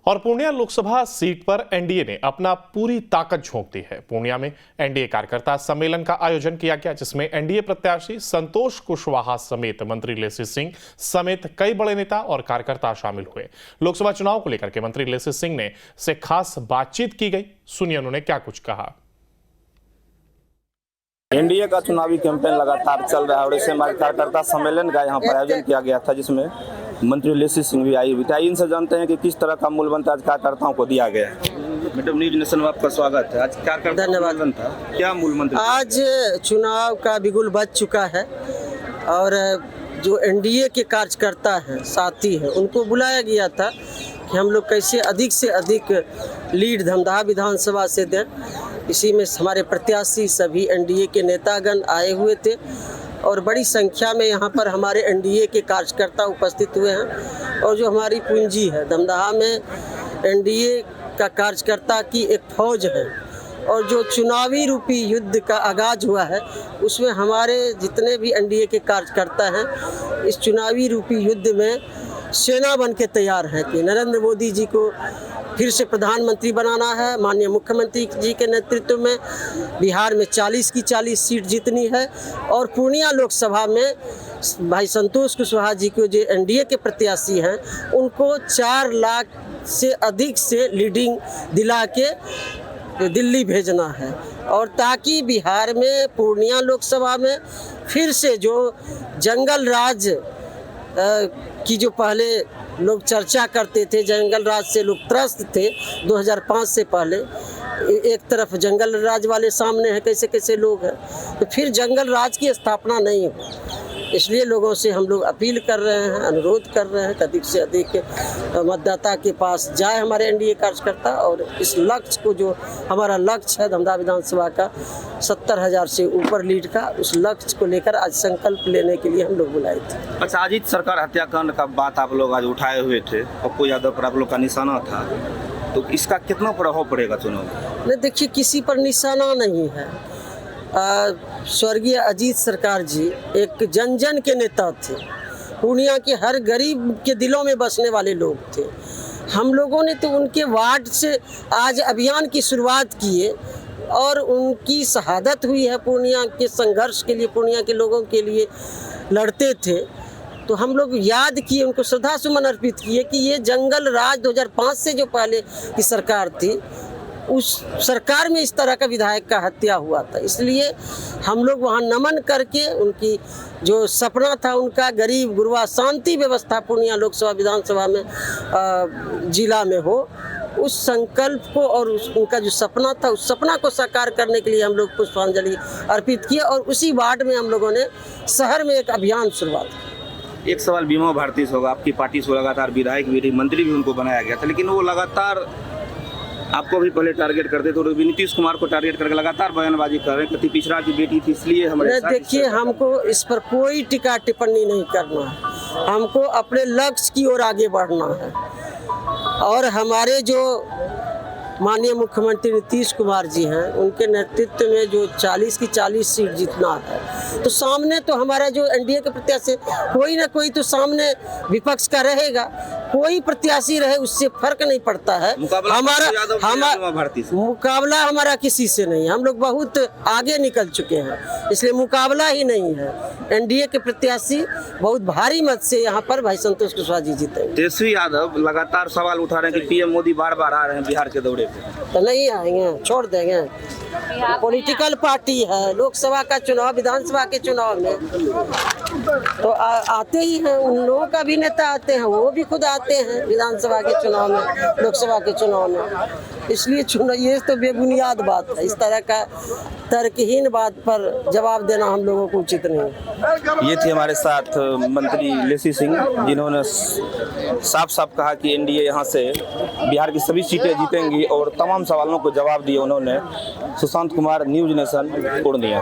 और पूर्णिया लोकसभा सीट पर एनडीए ने अपना पूरी ताकत झोंक दी है। पूर्णिया में एनडीए कार्यकर्ता सम्मेलन का आयोजन किया गया, जिसमें एनडीए प्रत्याशी संतोष कुशवाहा समेत मंत्री लेसी सिंह समेत कई बड़े नेता और कार्यकर्ता शामिल हुए। लोकसभा चुनाव को लेकर के मंत्री लेसी सिंह से खास बातचीत की गई। सुनिए उन्होंने क्या कुछ कहा। एनडीए का चुनावी कैंपेन लगातार चल रहा है और इसे हमारे कार्यकर्ता सम्मेलन का यहाँ पर आयोजन किया गया था, जिसमें मंत्री लेसी सिंह भी आई हुई थी। इनसे जानते हैं कि किस तरह का मूल मंत्र आज कार्यकर्ताओं को दिया गया है। मैडम, न्यूज नेशन में आपका स्वागत है। आज कार्यकर्ता धन्यवाद था, क्या मूल मंत्र? आज चुनाव का बिगुल बज चुका है और जो एनडीए के कार्यकर्ता हैं, साथी हैं, उनको बुलाया गया था कि हम लोग कैसे अधिक से अधिक लीड धमदाहा विधानसभा से दें। इसी में हमारे प्रत्याशी सभी एनडीए के नेतागण आए हुए थे और बड़ी संख्या में यहाँ पर हमारे एनडीए के कार्यकर्ता उपस्थित हुए हैं। और जो हमारी पूंजी है धमदाहा में, एनडीए का कार्यकर्ता की एक फौज है और जो चुनावी रूपी युद्ध का आगाज हुआ है, उसमें हमारे जितने भी एनडीए के कार्यकर्ता हैं इस चुनावी रूपी युद्ध में सेना बन के तैयार हैं कि नरेंद्र मोदी जी को फिर से प्रधानमंत्री बनाना है। माननीय मुख्यमंत्री जी के नेतृत्व में बिहार में 40 की 40 सीट जीतनी है और पूर्णिया लोकसभा में भाई संतोष कुशवाहा जी को जो एनडीए के प्रत्याशी हैं, उनको 4 लाख से अधिक से लीडिंग दिला के दिल्ली भेजना है। और ताकि बिहार में पूर्णिया लोकसभा में फिर से जो जंगल राज की जो पहले लोग चर्चा करते थे, जंगल राज से लोग त्रस्त थे 2005 से पहले, एक तरफ जंगल राज वाले सामने हैं, कैसे कैसे लोग हैं, तो फिर जंगल राज की स्थापना नहीं हो। इसलिए लोगों से हम लोग अपील कर रहे हैं, अनुरोध कर रहे हैं कि अधिक से अधिक मतदाता के पास जाए हमारे एनडीए कार्यकर्ता। और इस लक्ष्य को, जो हमारा लक्ष्य है धमदाहा विधानसभा का 70,000 से ऊपर लीड का, उस लक्ष्य को लेकर आज संकल्प लेने के लिए हम लोग बुलाए थे। अच्छा, अजीत सरकार हत्याकांड का बात आप लोग आज उठाए हुए थे, पप्पू यादव पर आप लोग का निशाना था, तो इसका कितना प्रभाव पड़ेगा चुनाव में? नहीं, देखिए, किसी पर निशाना नहीं है। स्वर्गीय अजीत सरकार जी एक जन जन के नेता थे, पूर्णिया के हर गरीब के दिलों में बसने वाले लोग थे। हम लोगों ने तो उनके वार्ड से आज अभियान की शुरुआत की है और उनकी शहादत हुई है। पूर्णिया के संघर्ष के लिए, पूर्णिया के लोगों के लिए लड़ते थे, तो हम लोग याद किए, उनको श्रद्धा सुमन अर्पित किए कि ये जंगल राज 2005 से जो पहले की सरकार थी, उस सरकार में इस तरह का विधायक का हत्या हुआ था। इसलिए हम लोग वहाँ नमन करके उनकी जो सपना था उनका, गरीब गुरबा शांति व्यवस्था पूर्णिया लोकसभा विधानसभा में जिला में हो, उस संकल्प को और उनका जो सपना था, उस सपना को साकार करने के लिए हम लोग पुष्पांजलि अर्पित किए। और उसी वार्ड में हम लोगों ने शहर में एक अभियान शुरुआत की। एक सवाल बीमा भारती से होगा। आपकी पार्टी से लगातार विधायक भी, मंत्री भी उनको बनाया गया था, लेकिन वो लगातार आपको भी पहले टारगेट करते थे और नीतीश कुमार को टारगेट करके लगातार बयानबाजी कर रहे हैं कि पिछड़ा की बेटी थी, इसलिए हमारे साथ। देखिए, हमको इस पर कोई टिक्का टिप्पणी नहीं करना है, हमको अपने लक्ष्य की ओर आगे बढ़ना है। और हमारे जो माननीय मुख्यमंत्री नीतीश कुमार जी हैं, उनके नेतृत्व में जो 40 की 40 सीट जीतना है, तो सामने तो हमारा जो एनडीए के प्रत्याशी, कोई ना कोई तो सामने विपक्ष का रहेगा, कोई प्रत्याशी रहे उससे फर्क नहीं पड़ता है। मुकाबला हमारा किसी से नहीं, हम लोग बहुत आगे निकल चुके हैं, इसलिए मुकाबला ही नहीं है। एनडीए के प्रत्याशी बहुत भारी मत से यहाँ पर भाई संतोष कुशवाहा जी जीते। तेजस्वी यादव लगातार सवाल उठा रहे हैं कि पीएम मोदी बार बार आ रहे हैं बिहार के दौरे पे। तो नहीं आएंगे, छोड़ देंगे। पॉलिटिकल पार्टी है, लोकसभा का चुनाव, विधानसभा के चुनाव में तो आते ही हैं, उन लोगों का भी नेता आते हैं, वो भी खुद आते हैं विधानसभा के चुनाव में, लोकसभा के चुनाव में। इसलिए चुनाव, ये तो बेबुनियाद बात है, इस तरह का तर्कहीन बात पर जवाब देना हम लोगों को उचित नहीं। ये थी हमारे साथ मंत्री लेसी सिंह, जिन्होंने साफ साफ कहा कि एनडीए यहाँ से बिहार की सभी सीटें जीतेंगी और तमाम सवालों को जवाब दिए उन्होंने। Sushant Kumar, news nation, Purnia.